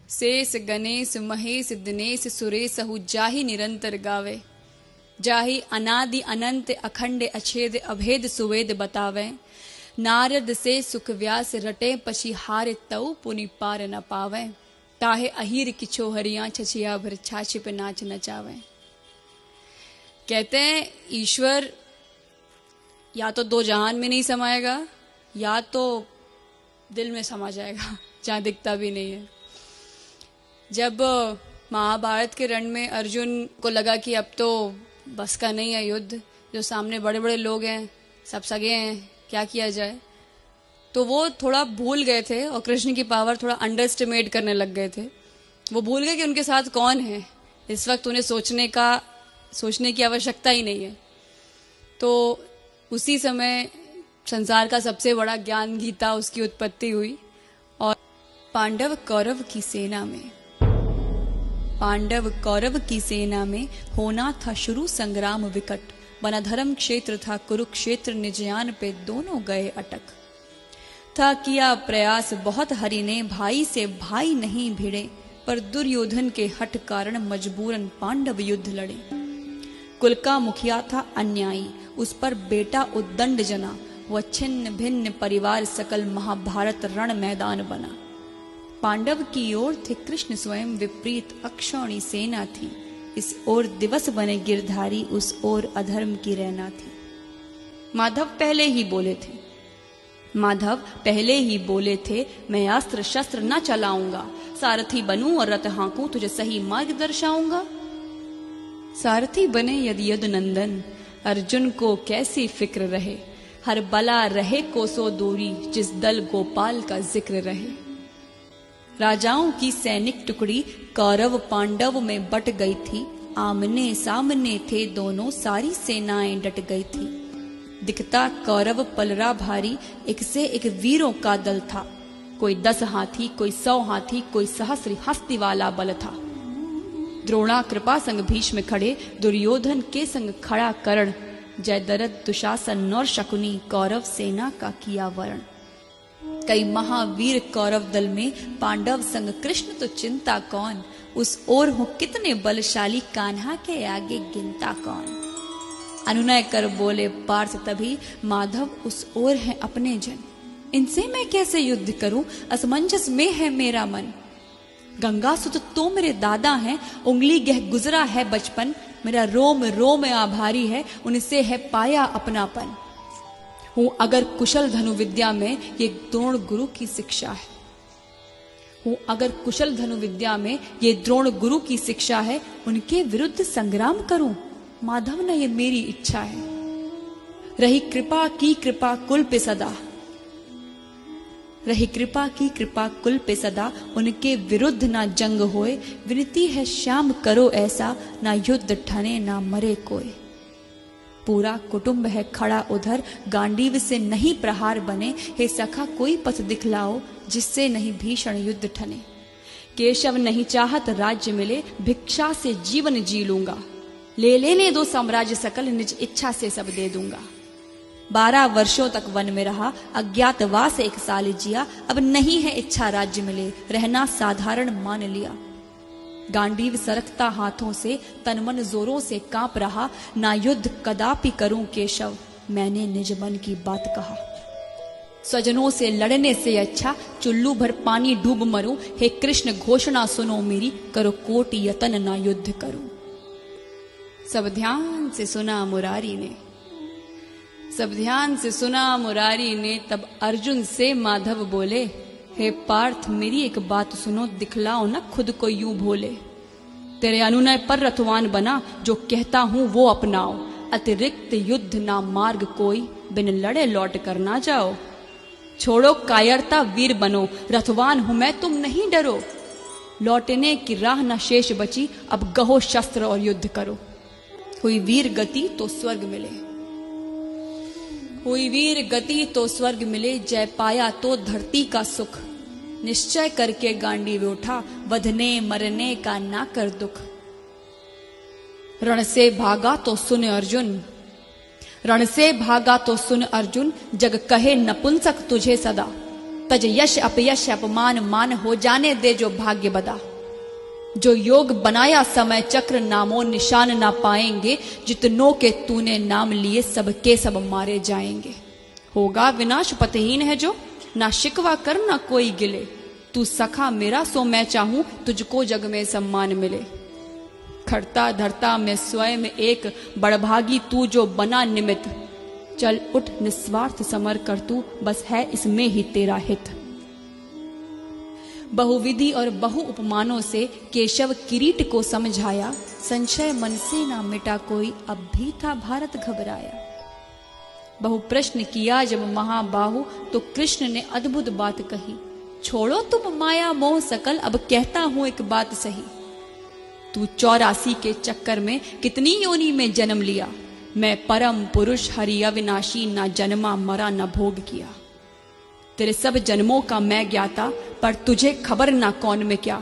शेष गणेश महेश दिनेश सुरेशहु जाहि निरंतर गावे। जाहि अनादि अनंत अखंड अछेद अभेद सुवेद बतावे। नारद से सुख व्यास रटे पछी हारे तऊ पुनि पार न पावे। ताहे अहीर किछो हरिया छछिया भर छाछ पे नाच नचावे। कहते हैं ईश्वर या तो दो जहान में नहीं समाएगा या तो दिल में समा जाएगा जहाँ दिखता भी नहीं है। जब महाभारत के रण में अर्जुन को लगा कि अब तो बस का नहीं है युद्ध, जो सामने बड़े बड़े लोग हैं सब सगे हैं, क्या किया जाए, तो वो थोड़ा भूल गए थे और कृष्ण की पावर थोड़ा अंडरस्टिमेट करने लग गए थे। वो भूल गए कि उनके साथ कौन है। इस वक्त उन्हें सोचने की आवश्यकता ही नहीं है। तो उसी समय संसार का सबसे बड़ा ज्ञान गीता उसकी उत्पत्ति हुई। और पांडव कौरव की सेना में होना था शुरू संग्राम विकट। बना धर्म क्षेत्र था कुरुक्षेत्र, निजयान पे दोनों गए अटक। था किया प्रयास बहुत हरि ने, भाई से भाई नहीं भिड़े, पर दुर्योधन के हठ कारण मजबूरन पांडव युद्ध लड़े। कुल का मुखिया था अन्यायी, उस पर बेटा उद्दंड जना, वह छिन्न भिन्न परिवार सकल महाभारत रण मैदान बना। पांडव की ओर थे कृष्ण स्वयं, विपरीत अक्षौणी सेना थी। इस ओर दिवस बने गिरधारी, उस ओर अधर्म की रहना थी। माधव पहले ही बोले थे मैं अस्त्र शस्त्र न चलाऊंगा, सारथी बनूं और रथ हाँकूं, तुझे सही मार्ग दर्शाऊंगा। सारथी बने यदि यदुनंदन, अर्जुन को कैसी फिक्र रहे। हर बला रहे कोसों दूरी, जिस दल गोपाल का जिक्र रहे। राजाओं की सैनिक टुकड़ी कौरव पांडव में बट गई थी। आमने सामने थे दोनों, सारी सेनाएं डट गई थी। दिखता कौरव पलरा भारी, एक से एक वीरों का दल था। कोई 10 हाथी, कोई 100 हाथी, कोई सहस्र हस्ती वाला बल था। द्रोणा कृपा संग भीष्म खड़े, दुर्योधन के संग खड़ा कर्ण। जयद्रथ दुशासन और शकुनी, कौरव सेना का किया वर्ण। कई महावीर कौरव दल में, पांडव संग कृष्ण तो चिंता कौन। उस ओर हो कितने बलशाली, कान्हा के आगे गिनता कौन। अनुनय कर बोले पार्थ तभी, माधव उस ओर है अपने जन। इनसे मैं कैसे युद्ध करूं, असमंजस में है मेरा मन। गंगा सुत तो मेरे दादा हैं, उंगली गह गुजरा है बचपन। मेरा रोम रोम आभारी है, उनसे है पाया अपनापन। हूं अगर कुशल धनु विद्या में, ये द्रोण गुरु की शिक्षा है। ये द्रोण गुरु की शिक्षा है। उनके विरुद्ध संग्राम करूं, माधव न ये मेरी इच्छा है। रही कृपा की कृपा कुल पे सदा, उनके विरुद्ध ना जंग होए। विनती है श्याम करो ऐसा, ना युद्ध ठने ना मरे कोई। पूरा कुटुंब है खड़ा उधर, गांडीव से नहीं प्रहार बने। हे सखा कोई पथ दिखलाओ, जिससे नहीं भीषण युद्ध ठने। केशव नहीं चाहत राज्य मिले, भिक्षा से जीवन जी लूंगा। ले लेने दो साम्राज्य सकल, निज इच्छा से सब दे दूंगा। 12 वर्षों तक वन में रहा, अज्ञातवास 1 साल जिया। अब नहीं है इच्छा राज्य मिले, रहना साधारण मान लिया। गांडीव सरकता हाथों से, तन मन जोरों से कांप रहा। ना युद्ध कदापि करूं केशव, मैंने निज मन की बात कहा। स्वजनों से लड़ने से अच्छा, चुल्लू भर पानी डूब मरूं। हे कृष्ण घोषणा सुनो मेरी, करो कोटि यतन ना युद्ध करूं। सब ध्यान से सुना मुरारी ने, तब अर्जुन से माधव बोले, हे पार्थ मेरी एक बात सुनो, दिखलाओ न खुद को यूं भोले। तेरे अनुनय पर रथवान बना, जो कहता हूं वो अपनाओ। अतिरिक्त युद्ध ना मार्ग कोई, बिन लड़े लौट कर ना जाओ। छोड़ो कायरता वीर बनो, रथवान हूं मैं तुम नहीं डरो। लौटने की राह न शेष बची, अब गहो शस्त्र और युद्ध करो। हुई वीर गति तो स्वर्ग मिले, जय पाया तो धरती का सुख। निश्चय करके गांडीव उठा, वधने मरने का ना कर दुख। रण से भागा तो सुन अर्जुन, जग कहे नपुंसक तुझे सदा। तज यश अपयश अपमान मान हो जाने दे जो भाग्य बदा। जो योग बनाया समय चक्र नामो निशान ना पाएंगे, जितनों के तूने नाम लिए सबके सब मारे जाएंगे। होगा विनाश पतहीन है जो, ना शिकवा कर ना कोई गिले। तू सखा मेरा सो मैं चाहूं, तुझको जग में सम्मान मिले। खड़ता धरता में स्वयं एक बड़भागी, तू जो बना निमित्त। चल उठ निस्वार्थ समर कर तू, बस है इसमें ही तेरा हित। बहुविधि और बहु उपमानों से केशव किरीट को समझाया। संशय मन से ना मिटा कोई, अब भी था भारत घबराया। बहु प्रश्न किया जब महाबाहु, तो कृष्ण ने अद्भुत बात कही। छोड़ो तुम माया मोह सकल, अब कहता हूं एक बात सही। तू 84 के चक्कर में कितनी योनि में जन्म लिया। मैं परम पुरुष हरि अविनाशी, ना जन्मा मरा न भोग किया। तेरे सब जन्मों का मैं ज्ञाता, पर तुझे खबर ना कौन में क्या।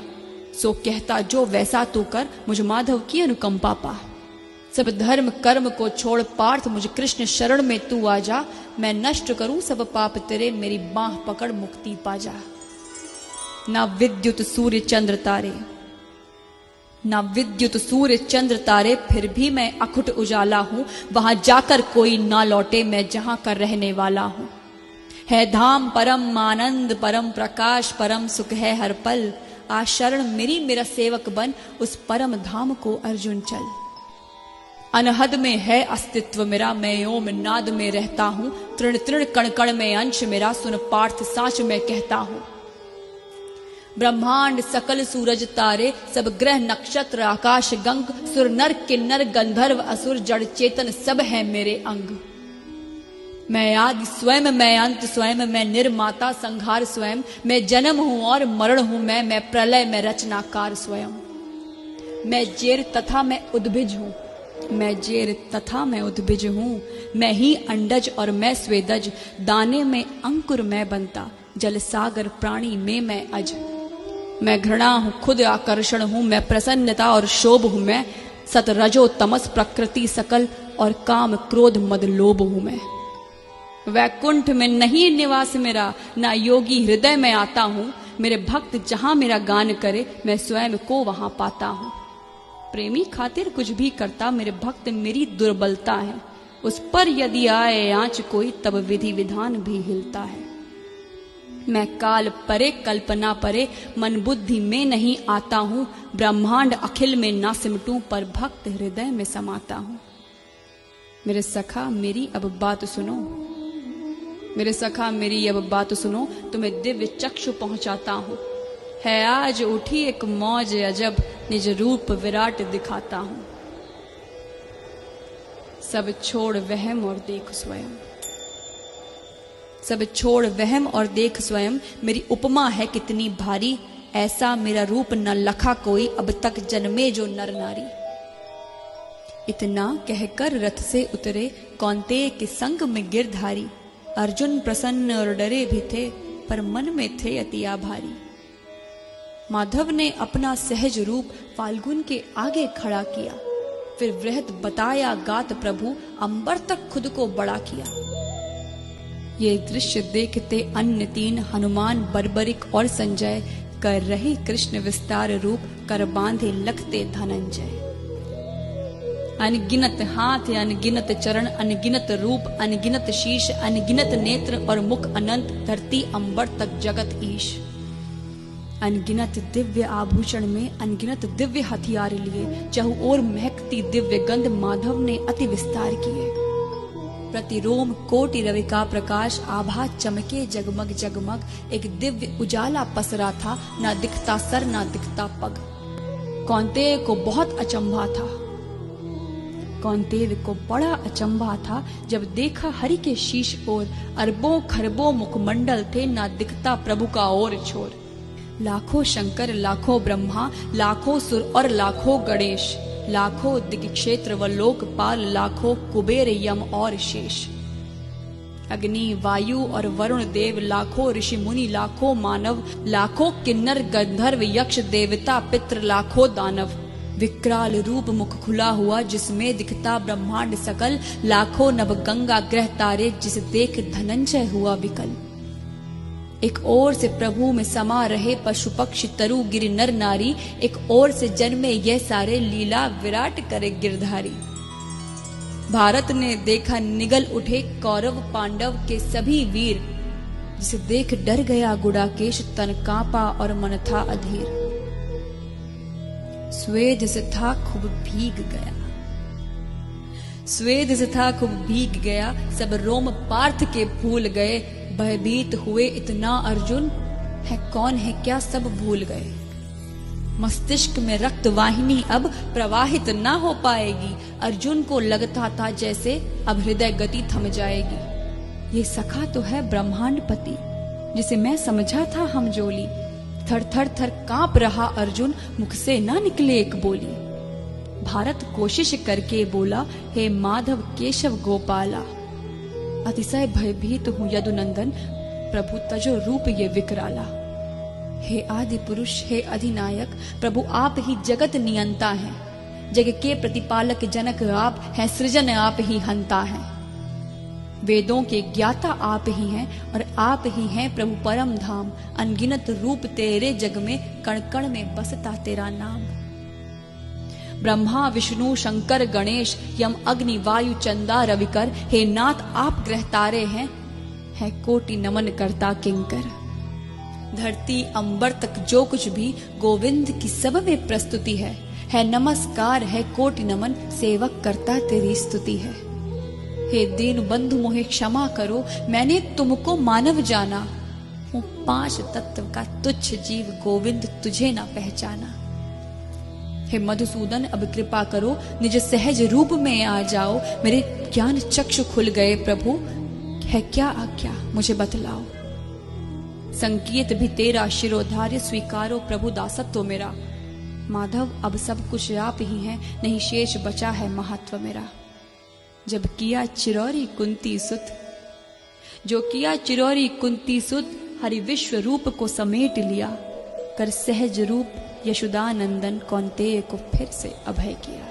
सो कहता जो वैसा तू कर, मुझ माधव की अनुकंपा पा। सब धर्म कर्म को छोड़ पार्थ, मुझ कृष्ण शरण में तू आ जा। मैं नष्ट करूं सब पाप तेरे, मेरी बाह पकड़ मुक्ति पा जा। ना विद्युत सूर्य चंद्र तारे, ना विद्युत सूर्य चंद्र तारे, फिर भी मैं अखुट उजाला हूं। वहां जाकर कोई ना लौटे, मैं जहां का रहने वाला हूं। है धाम परम आनंद परम प्रकाश, परम सुख है हर पल। आ शरण मेरी मेरा सेवक बन, उस परम धाम को अर्जुन चल। अनहद में है अस्तित्व मेरा, मैं ओम नाद में रहता हूं। तृण तृण कण कण में अंश मेरा, सुन पार्थ साच मैं कहता हूं। ब्रह्मांड सकल सूरज तारे, सब ग्रह नक्षत्र आकाश गंग। सुर नर किन्नर गंधर्व असुर, जड़ चेतन सब है मेरे अंग। मैं आदि स्वयं मैं अंत स्वयं, मैं निर्माता संहार स्वयं। मैं जन्म हूं और मरण हूं मैं प्रलय में रचनाकार स्वयं। मैं जेर तथा मैं उद्भिज हूं, मैं जेर तथा मैं उद्भिज हूं। मैं ही अंडज और मैं स्वेदज, दाने में अंकुर मैं बनता। जल सागर प्राणी में मैं अज। मैं घृणा हूं खुद आकर्षण हूं, मैं प्रसन्नता और शोभ हूं मैं। सत रजो तमस प्रकृति सकल, और काम क्रोध मद लोभ हूं मैं। वैकुंठ में नहीं निवास मेरा, ना योगी हृदय में आता हूं। मेरे भक्त जहां मेरा गान करे, मैं स्वयं को वहां पाता हूं। प्रेमी खातिर कुछ भी करता, मेरे भक्त मेरी दुर्बलता है। उस पर यदि आए आंच कोई, तब विधि विधान भी हिलता है। मैं काल परे कल्पना परे, मन बुद्धि में नहीं आता हूं। ब्रह्मांड अखिल में ना सिमटूं, पर भक्त हृदय में समाता हूं। मेरे सखा मेरी अब बात सुनो, मेरे सखा मेरी अब बात सुनो। तुम्हें दिव्य चक्षु पहुंचाता हूं। है आज उठी एक मौज अजब, निज रूप विराट दिखाता हूं। सब छोड़ वहम और देख स्वयं, सब छोड़ वहम और देख स्वयं। मेरी उपमा है कितनी भारी, ऐसा मेरा रूप न लखा कोई, अब तक जन्मे जो नर नारी। इतना कहकर रथ से उतरे, कौन्तेय के संग में गिरधारी। अर्जुन प्रसन्न और डरे भी थे, पर मन में थे अति आभारी। माधव ने अपना सहज रूप फाल्गुन के आगे खड़ा किया। फिर वृहत बताया गात प्रभु, अंबर तक खुद को बड़ा किया। ये दृश्य देखते अन्य तीन, हनुमान बर्बरिक और संजय। कर रहे कृष्ण विस्तार रूप, कर बांधे लखते धनंजय। अनगिनत हाथ अनगिनत चरण, अनगिनत रूप अनगिनत शीश। अनगिनत नेत्र और मुख अनंत, धरती अंबर तक जगत ईश। अनगिनत दिव्य आभूषण में अनगिनत दिव्य हथियार लिए। चहु ओर महकती दिव्य गंध, माधव ने अति विस्तार किए। प्रतिरोम कोटि रवि का प्रकाश, आभा चमके जगमग जगमग। एक दिव्य उजाला पसरा था, ना दिखता सर ना दिखता पग। कौन्तेय को बहुत अचंभा था, कौन्तेय को बड़ा अचंभा था, जब देखा हरि के शीश ओर। अरबों खरबों मुखमंडल थे, ना दिखता प्रभु का ओर छोर। लाखों शंकर लाखों ब्रह्मा, लाखों सुर और लाखों गणेश। लाखों दिग्क्षेत्र व लोकपाल, लाखों कुबेर यम और शेष। अग्नि वायु और वरुण देव, लाखों ऋषि मुनि लाखों मानव। लाखों किन्नर गंधर्व यक्ष देवता पितृ, लाखों दानव। विकराल रूप मुख खुला हुआ, जिसमें दिखता ब्रह्मांड सकल। लाखों नभ गंगा ग्रह तारे, जिस देख धनंजय हुआ विकल। एक ओर से प्रभु में समा रहे पशु पक्षी तरु गिर नर नारी, एक ओर से जन्मे यह सारे लीला विराट करे गिरधारी। भारत ने देखा निगल उठे कौरव पांडव के सभी वीर, जिसे देख डर गया गुडाकेश तन कांपा और मन था अधीर। स्वेद से था खूब भीग गया, स्वेद से था खूब भीग गया, सब रोम पार्थ के भूल गए। भयभीत हुए इतना अर्जुन, है कौन है क्या सब भूल गए। मस्तिष्क में रक्त वाहिनी अब प्रवाहित ना हो पाएगी। अर्जुन को लगता था जैसे अब हृदय गति थम जाएगी। ये सखा तो है ब्रह्मांडपति, जिसे मैं समझा था हमजोली। थर थर थर कांप रहा अर्जुन, मुख से ना निकले एक बोली। भारत कोशिश करके बोला, हे माधव केशव गोपाला, अतिशय भयभीत हूं यदुनंदन, प्रभु तजो रूप ये विकराला। हे आदि पुरुष, हे अधिनायक, प्रभु आप ही जगत नियंता हैं। जग के प्रतिपालक जनक आप हैं, सृजन आप ही हंता हैं। वेदों के ज्ञाता आप ही हैं और आप ही हैं प्रभु परम धाम। अनगिनत रूप तेरे जग में, कण कण में बसता तेरा नाम। ब्रह्मा विष्णु शंकर गणेश, यम अग्नि वायु चंदा रविकर, हे नाथ आप ग्रह तारे हैं, है कोटि नमन करता किंकर। धरती अंबर तक जो कुछ भी गोविंद की सब में प्रस्तुति है नमस्कार, है कोटि नमन, सेवक करता तेरी स्तुति है। हे दीन बंधु मोहे क्षमा करो, मैंने तुमको मानव जाना, हूँ 5 तत्व का तुच्छ जीव, गोविंद तुझे ना पहचाना। हे मधुसूदन अब कृपा करो, निज सहज रूप में आ जाओ। मेरे ज्ञान चक्षु खुल गए प्रभु, है क्या आज्ञा मुझे बतलाओ। संकेत भी तेरा शिरोधार्य, स्वीकारो प्रभु दासत्व मेरा। माधव अब सब कुछ आप ही हैं, नहीं शेष बचा है महत्व मेरा। जब किया चिरौरी कुंती सुत, जो किया चिरौरी कुंती सुत, हरि विश्व रूप को समेट लिया। कर सहज रूप यशोदानंदन, कौन्तेय को फिर से अभय किया।